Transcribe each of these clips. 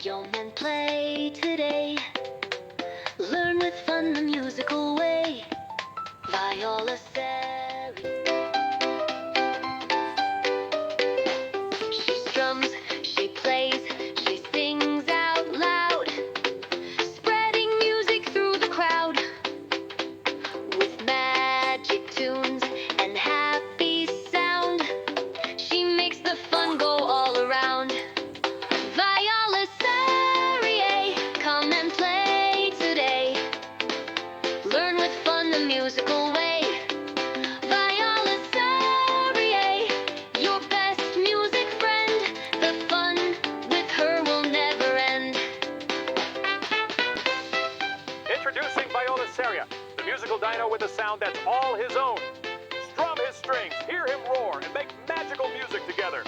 Young and play today. Learn with fun the musical way. Violasaria. She strums, she plays, she sings out loud, spreading music through the crowd with magic tunes and happy sound. She makes the fun go all around. Violasaria, come and play today. Learn with fun the musical way. Violasaria, your best music friend. The fun with her will never end. Introducing Violasaria, the musical dino with a sound that's all his own. Strum his strings, hear him roar, and make magical music together.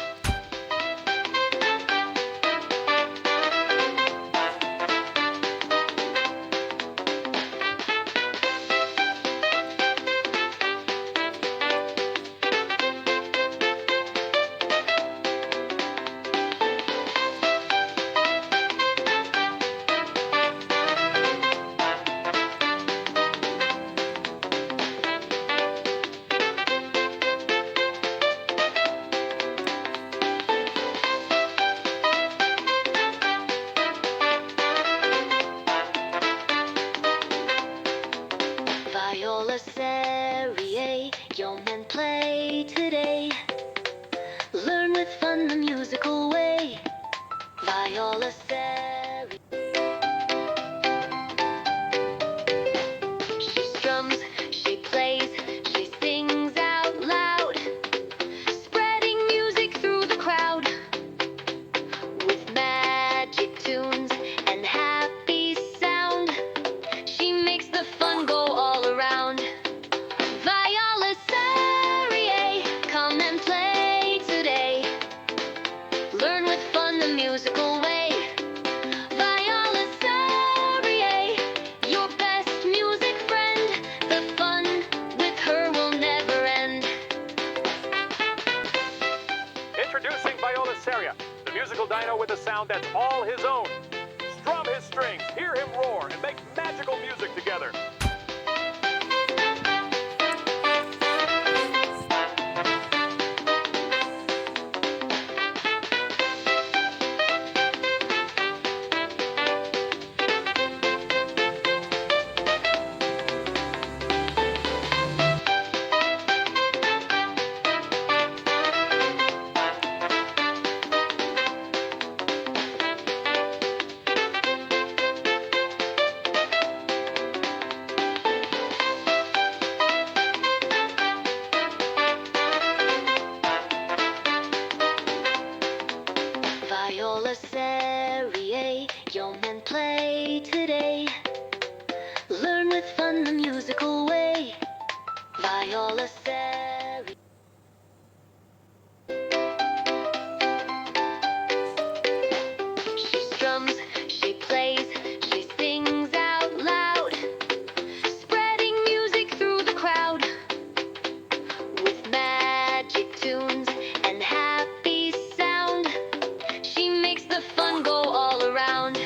Violasaria, young and play today. Learn with fun the musical way. Violasaria. She strums, she plays, she sings out loud, spreading music through the crowd with magic tunes and happy sound. She makes the fun go all around. Violasaria, come and play today. Learn with fun the musical way. Violasaria, your best music friend. The fun with her will never end. Introducing Violasaria, the musical dino with a sound that's all his own. Strum his strings, hear him roar, and make magical music together. Violasaria, young and play today. Learn with fun the musical way. Violasaria. She strums, she plays, she sings out loud, spreading music through the crowd with magic tunes and happy sound. She makes the fun go all around.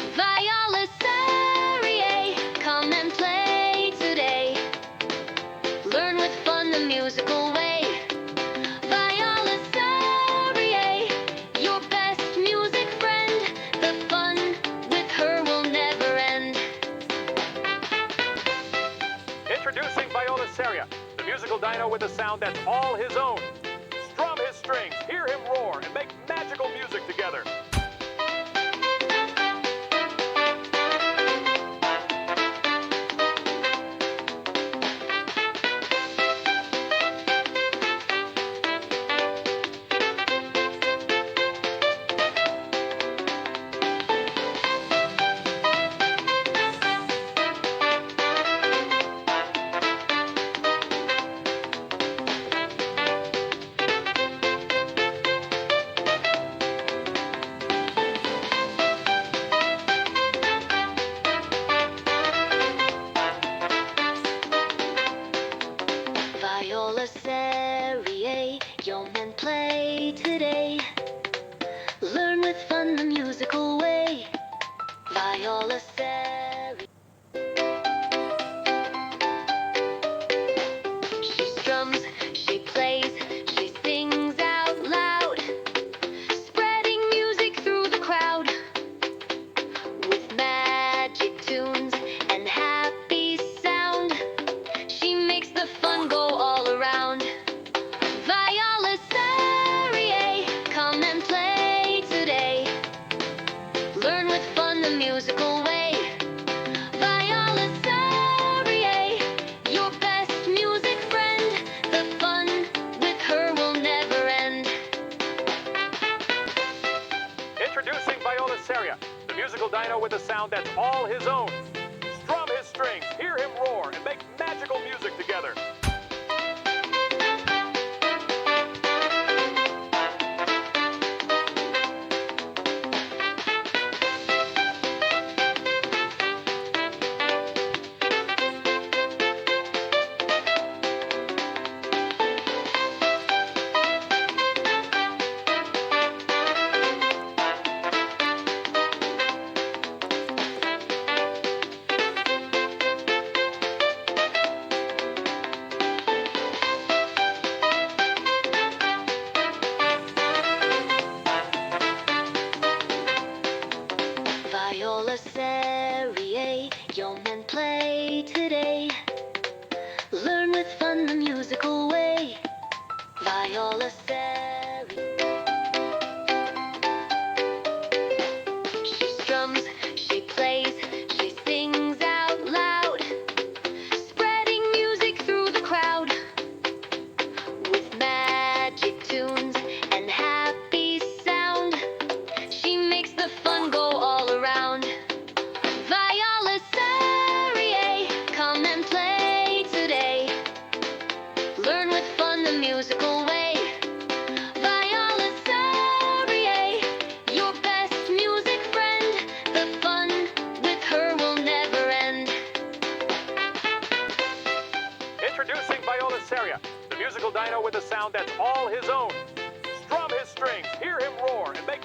Violasaria, come and play today. Learn with fun the musical way. Violasaria, your best music friend. The fun with her will never end. Introducing Violasaria, the musical dino with a sound that's all his own. Strum his strings, hear him roar, and make magical music together. Violasaria. She strums, she plays, she sings out loud, spreading music through the crowd with magic tunes and happy sound. She makes the fun go all around. Violasaria, come and play today. Learn with fun the musical way. Violasaria, your best music friend. The fun with her will never end. Introducing Violasaria, the musical dino with a sound that's all his own. Strum his strings, hear him roar, and make magical music together. Violasaria, young and play today. Learn with fun the musical way. Violasaria. She strums, she plays, she sings out loud, spreading music through the crowd with magic tunes and happy sound. She makes the fun go all around. Violasaria, come and play today. Learn with fun the musical way. Violasaria, your best music friend. The fun with her will never end. Introducing Violasaria, the musical dino with a sound that's all his own. Strum his strings, hear him roar, and make